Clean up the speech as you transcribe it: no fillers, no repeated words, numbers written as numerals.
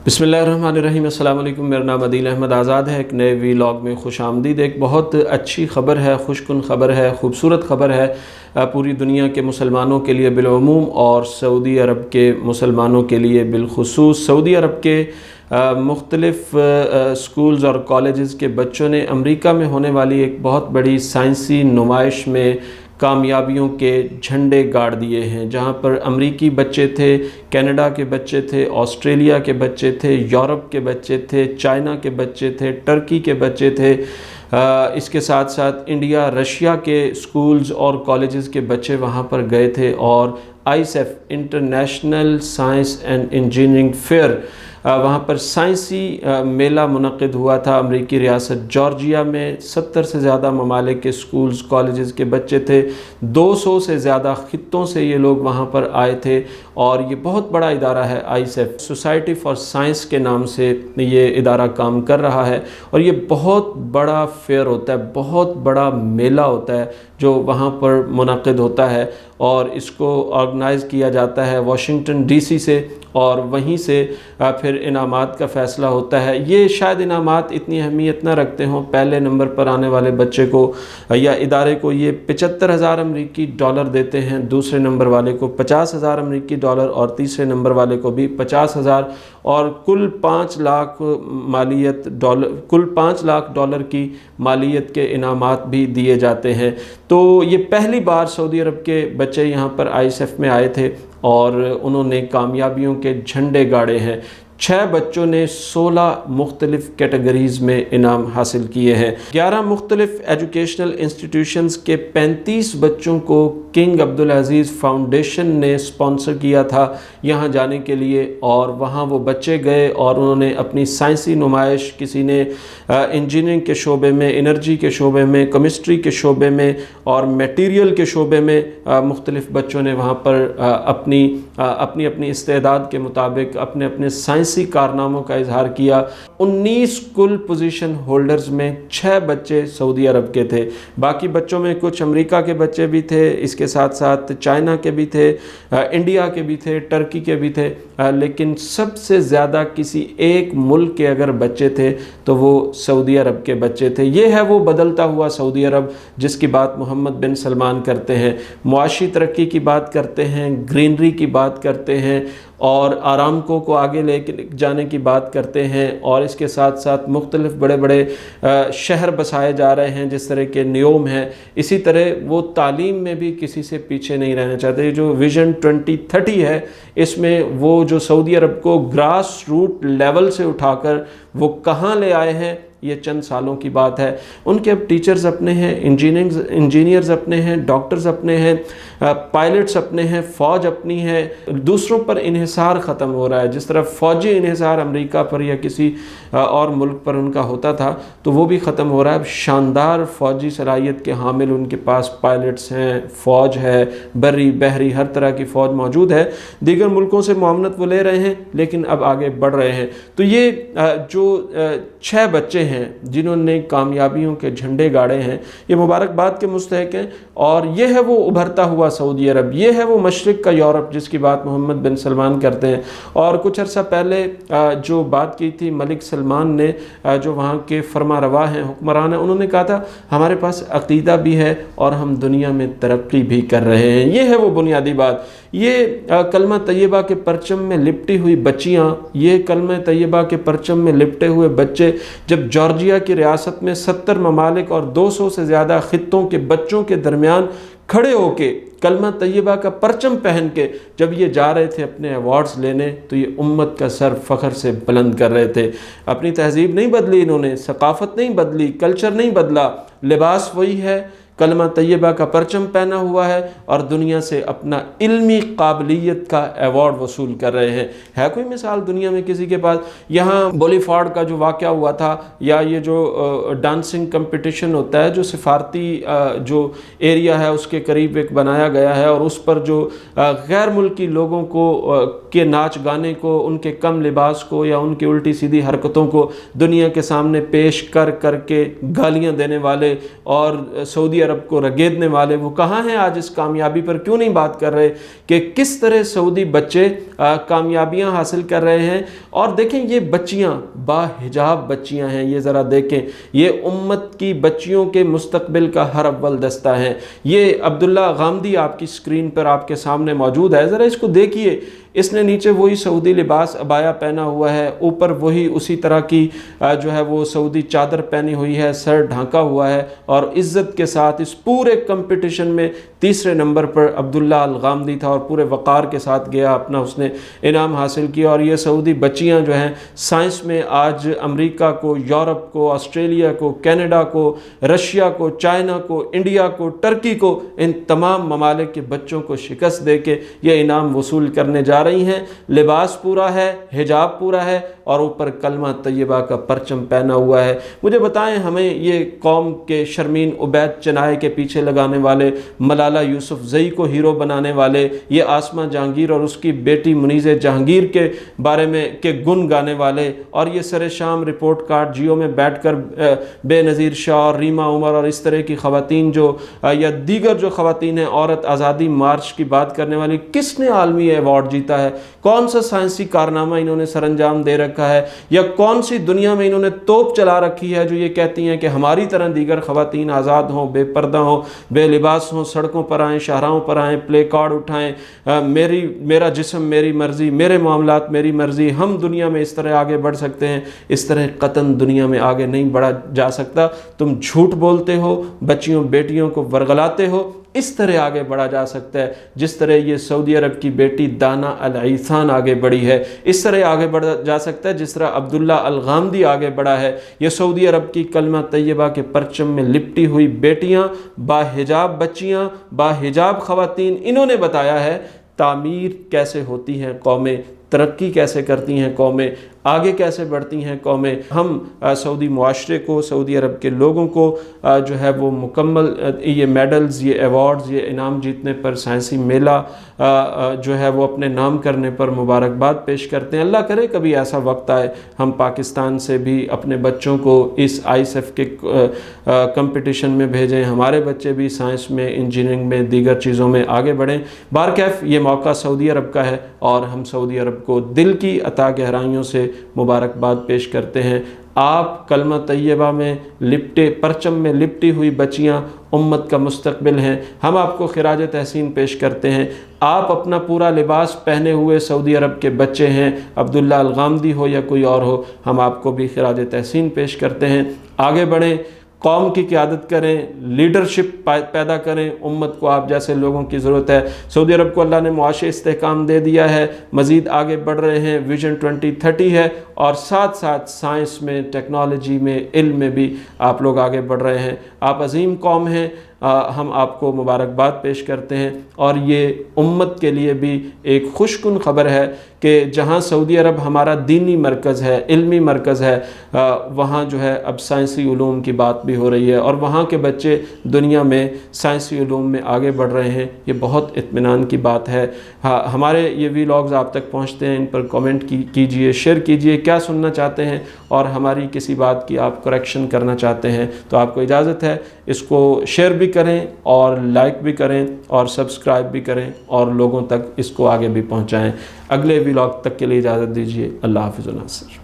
बिस्मिल्लाहिर्रहमानिर्रहीम। अस्सलाम वालेकुम। मेरा नाम अदील अहमद आज़ाद है। एक नए वीलॉग में खुश आमदीद। एक बहुत अच्छी ख़बर है, खुशकुन ख़बर है, खूबसूरत ख़बर है पूरी दुनिया के मुसलमानों के लिए बिलअमूम और सऊदी अरब के मुसलमानों के लिए बिलखुसूस। सऊदी अरब के मुख्तलिफ़ स्कूल्स और कॉलेजेस के बच्चों ने अमेरिका में होने वाली एक बहुत बड़ी साइंसी नुमाइश में कामयाबियों के झंडे गाड़ दिए हैं। जहाँ पर अमरीकी बच्चे थे, कनाडा के बच्चे थे, ऑस्ट्रेलिया के बच्चे थे, यूरोप के बच्चे थे, चाइना के बच्चे थे, टर्की के बच्चे थे, इसके साथ साथ इंडिया, रशिया के स्कूल्स और कॉलेजेस के बच्चे वहाँ पर गए थे और ISF international science and engineering fair वहाँ पर साइंसी मेला मुनक़िद हुआ था। अमरीकी रियासत जॉर्जिया में 70 से ज़्यादा ममालिक के स्कूल्स कॉलेजेस के बच्चे थे। 200 से ज़्यादा ख़ित्तों से ये लोग वहाँ पर आए थे और ये बहुत बड़ा इदारा है आईएसएफ, सोसाइटी फॉर साइंस के नाम से ये इदारा काम कर रहा है। और ये बहुत बड़ा फेयर होता है, बहुत बड़ा मेला होता है जो वहाँ पर मुनक़िद होता है और इसको ऑर्गेनाइज़ किया जाता है वाशिंगटन डीसी से और वहीं से फिर इनामात का फ़ैसला होता है। ये शायद इनामात इतनी अहमियत ना रखते हों। पहले नंबर पर आने वाले बच्चे को या इदारे को ये 75,000 अमरीकी डॉलर देते हैं, दूसरे नंबर वाले को 50,000 अमरीकी डॉलर और तीसरे नंबर वाले को भी 50,000 और कुल 5 लाख डॉलर की मालियत के इनामात भी दिए जाते हैं। तो ये पहली बार सऊदी अरब के बच्चे यहाँ पर आईएसएफ में आए थे और उन्होंने कामयाबियों के झंडे गाड़े हैं। 6 बच्चों ने 16 मुख्तलिफ़ कैटेगरीज़ में इनाम हासिल किए हैं। 11 मुख्तलिफ़ एजुकेशनल इंस्टीट्यूशंस के 35 बच्चों को किंग अब्दुल अज़ीज़ फाउंडेशन ने स्पॉन्सर किया था यहाँ जाने के लिए और वहाँ वो बच्चे गए और उन्होंने अपनी साइंसी नुमाइश, किसी ने इंजीनियरिंग के शोबे में, एनर्जी के शोबे में, केमिस्ट्री के शोबे में और मटीरियल के शोबे में मुख्तलिफ़ बच्चों ने वहाँ पर अपनी इस्तेदाद के मुताबिक अपने अपने साइंसी कारनामों का इजहार किया। 19 कुल पोजीशन होल्डर्स में 6 बच्चे सऊदी अरब के थे। बाकी बच्चों में कुछ अमेरिका के बच्चे भी थे, इसके साथ साथ चाइना के भी थे, इंडिया के भी थे, टर्की के भी थे, लेकिन सबसे ज़्यादा किसी एक मुल्क के अगर बच्चे थे तो वो सऊदी अरब के बच्चे थे। ये है वो बदलता हुआ सऊदी अरब जिसकी बात मोहम्मद बिन सलमान करते हैं। मुआशी तरक्की की बात करते हैं, ग्रीनरी की बात करते हैं और आरामको को आगे लेके जाने की बात करते हैं और इसके साथ साथ मुख्तलिफ़ बड़े बड़े शहर बसाए जा रहे हैं जिस तरह के नियोम हैं। इसी तरह वो तालीम में भी किसी से पीछे नहीं रहना चाहते। जो विज़न 2030 है इसमें वो जो सऊदी अरब को ग्रास रूट लेवल से उठाकर वो कहाँ ले आए हैं ये चंद सालों की बात है। उनके अब टीचर्स अपने हैं, इंजीनियर्स अपने हैं, डॉक्टर्स अपने हैं, पायलट्स अपने हैं, फ़ौज अपनी है। दूसरों पर इन्हिसार ख़त्म हो रहा है। जिस तरह फ़ौजी इन्हिसार अमेरिका पर या किसी और मुल्क पर उनका होता था तो वो भी ख़त्म हो रहा है। अब शानदार फ़ौजी सलाहियत के हामिल उनके पास पायलट्स हैं, फ़ौज है, बर्री बहरी हर तरह की फ़ौज मौजूद है। दीगर मुल्कों से मुआवनत वो ले रहे हैं लेकिन अब आगे बढ़ रहे हैं। तो ये जो 6 बच्चे हैं जिन्होंने कामयाबियों के झंडे गाड़े हैं ये मुबारकबाद के मुस्तहिक हैं और ये है वो उभरता हुआ सऊदी अरब, ये है वो मशरिक़ का यूरोप जिसकी बात मोहम्मद बिन सलमान करते हैं। और कुछ अर्सा पहले जो बात की थी मलिक सलमान ने, जो वहाँ के फरमा रवा हैं, हुक्मरान हैं, उन्होंने कहा था हमारे पास अक़ीदा भी है और हम दुनिया में तरक्की भी कर रहे हैं। ये है वो बुनियादी बात। ये कलमा तैयबा के परचम में लिपटी हुई बच्चियाँ, ये कलमा तैयबा के परचम में लिपटे हुए बच्चे जब जॉर्जिया की रियासत में 70 ममालिक और 200 से ज़्यादा ख़ित्तों के बच्चों के दरमियान खड़े होके कलमा तैयबा का परचम पहन के जब ये जा रहे थे अपने अवार्ड्स लेने तो ये उम्मत का सर फ़ख्र से बुलंद कर रहे थे। अपनी तहज़ीब नहीं बदली इन्होंने, सकाफ़त नहीं बदली, कल्चर नहीं बदला, लिबास वही है, कलमा तैयबा का परचम पहना हुआ है और दुनिया से अपना इल्मी काबिलियत का एवॉर्ड वसूल कर रहे हैं। है कोई मिसाल दुनिया में किसी के पास? यहाँ बोलीफार्ड का जो वाक़या हुआ था या ये जो डांसिंग कंपटीशन होता है जो सिफारती जो एरिया है उसके करीब एक बनाया गया है और उस पर जो गैर मुल्की लोगों को के नाच गाने को, उनके कम लिबास को या उनकी उल्टी सीधी हरकतों को दुनिया के सामने पेश कर करके गालियाँ देने वाले और सऊदी عرب کو رگیدنے والے وہ کہاں ہیں آج؟ اس کامیابی پر کیوں نہیں بات کر رہے کہ کس طرح سعودی بچے کامیابیاں حاصل کر رہے ہیں؟ اور دیکھیں یہ بچیاں باحجاب بچیاں ہیں، یہ ذرا دیکھیں، یہ امت کی بچیوں کے مستقبل کا ہر اول دستہ ہیں۔ یہ عبداللہ غامدی آپ کی سکرین پر آپ کے سامنے موجود ہے، ذرا اس کو دیکھیے۔ اس نے نیچے وہی سعودی لباس عبایا پہنا ہوا ہے، اوپر وہی اسی طرح کی جو ہے وہ سعودی چادر پہنی ہوئی ہے، سر ڈھانکا ہوا ہے، اور عزت کے ساتھ اس پورے کمپٹیشن میں تیسرے نمبر پر عبداللہ الغامدی تھا، اور پورے وقار کے ساتھ گیا، اپنا اس نے انعام حاصل کیا۔ اور یہ سعودی بچیاں جو ہیں سائنس میں آج امریکہ کو، یورپ کو، آسٹریلیا کو، کینیڈا کو، رشیا کو، چائنا کو، انڈیا کو، ٹرکی کو، ان تمام ممالک کے بچوں کو شکست دے کے یہ انعام وصول کرنے جا رہی ہیں۔ لباس پورا ہے، حجاب پورا ہے، اور اوپر کلمہ طیبہ کا پرچم پہنا ہوا ہے۔ مجھے بتائیں، ہمیں یہ قوم کے شرمین عبید چنائے کے پیچھے لگانے والے، ملالہ یوسف زئی کو ہیرو بنانے والے، یہ آسمہ جہانگیر اور اس کی بیٹی منیز جہانگیر کے بارے میں کے گن گانے والے، اور یہ سر شام رپورٹ کارڈ جیو میں بیٹھ کر بے نظیر شاہ اور ریما عمر اور اس طرح کی خواتین جو یا دیگر جو خواتین ہیں، عورت آزادی مارچ کی بات کرنے والی، کس نے عالمی ایوارڈ جیتا ہے؟ کون سا سائنسی کارنامہ انہوں نے سر انجام دے رکھا ہے؟ یا کون سی دنیا میں انہوں نے توپ چلا رکھی ہے جو یہ کہتی ہیں کہ ہماری طرح دیگر خواتین آزاد ہوں، بے پردہ ہوں، بے لباس ہوں، سڑکوں پر آئیں، شاہراہوں پر آئیں، پلے کارڈ اٹھائیں، میرا جسم میری مرضی، میرے معاملات میری مرضی، ہم دنیا میں اس طرح آگے بڑھ سکتے ہیں؟ اس طرح قطعاً دنیا میں آگے نہیں بڑھا جا سکتا۔ تم جھوٹ بولتے ہو، بچیوں بیٹیوں کو ورغلاتے ہو، اس طرح آگے بڑھا جا سکتا ہے جس طرح یہ سعودی عرب کی بیٹی دانا العیسان آگے بڑھی ہے، اس طرح آگے بڑھا جا سکتا ہے جس طرح عبداللہ الغامدی آگے بڑھا ہے۔ یہ سعودی عرب کی کلمہ طیبہ کے پرچم میں لپٹی ہوئی بیٹیاں، باحجاب بچیاں، باحجاب خواتین، انہوں نے بتایا ہے تعمیر کیسے ہوتی ہیں قومیں، ترقی کیسے کرتی ہیں قومیں، آگے کیسے بڑھتی ہیں قومیں۔ ہم سعودی معاشرے کو، سعودی عرب کے لوگوں کو جو ہے وہ مکمل یہ میڈلز، یہ ایوارڈز، یہ انعام جیتنے پر، سائنسی میلہ جو ہے وہ اپنے نام کرنے پر مبارکباد پیش کرتے ہیں۔ اللہ کرے کبھی ایسا وقت آئے ہم پاکستان سے بھی اپنے بچوں کو اس ISF کے کمپٹیشن میں بھیجیں، ہمارے بچے بھی سائنس میں، انجینئرنگ میں، دیگر چیزوں میں آگے بڑھیں۔ بہرکیف یہ موقع سعودی عرب کا ہے، اور ہم سعودی عرب کو دل کی عطا گہرائیوں سے مبارکباد پیش کرتے ہیں۔ آپ کلمہ طیبہ میں لپٹے، پرچم میں لپٹی ہوئی بچیاں امت کا مستقبل ہیں، ہم آپ کو خراج تحسین پیش کرتے ہیں۔ آپ اپنا پورا لباس پہنے ہوئے سعودی عرب کے بچے ہیں، عبداللہ الغامدی ہو یا کوئی اور ہو، ہم آپ کو بھی خراج تحسین پیش کرتے ہیں۔ آگے بڑھیں، قوم کی قیادت کریں، لیڈرشپ پیدا کریں، امت کو آپ جیسے لوگوں کی ضرورت ہے۔ سعودی عرب کو اللہ نے معاشی استحکام دے دیا ہے، مزید آگے بڑھ رہے ہیں، ویژن 2030 ہے، اور ساتھ ساتھ سائنس میں، ٹیکنالوجی میں، علم میں بھی آپ لوگ آگے بڑھ رہے ہیں۔ آپ عظیم قوم ہیں، ہم آپ کو مبارکباد پیش کرتے ہیں، اور یہ امت کے لیے بھی ایک خوش کن خبر ہے کہ جہاں سعودی عرب ہمارا دینی مرکز ہے، علمی مرکز ہے، وہاں جو ہے اب سائنسی علوم کی بات بھی ہو رہی ہے، اور وہاں کے بچے دنیا میں سائنسی علوم میں آگے بڑھ رہے ہیں۔ یہ بہت اطمینان کی بات ہے۔ ہمارے یہ ویلاگز آپ تک پہنچتے ہیں، ان پر کامنٹ کیجئے، شیئر کیجئے، کیا سننا چاہتے ہیں، اور ہماری کسی بات کی آپ کریکشن کرنا چاہتے ہیں تو آپ کو اجازت ہے، اس کو شیئر بھی کریں اور لائک بھی کریں اور سبسکرائب بھی کریں، اور لوگوں تک اس کو آگے بھی پہنچائیں۔ اگلے ویلاگ تک کے لیے اجازت دیجیے۔ اللہ حافظ و ناصر۔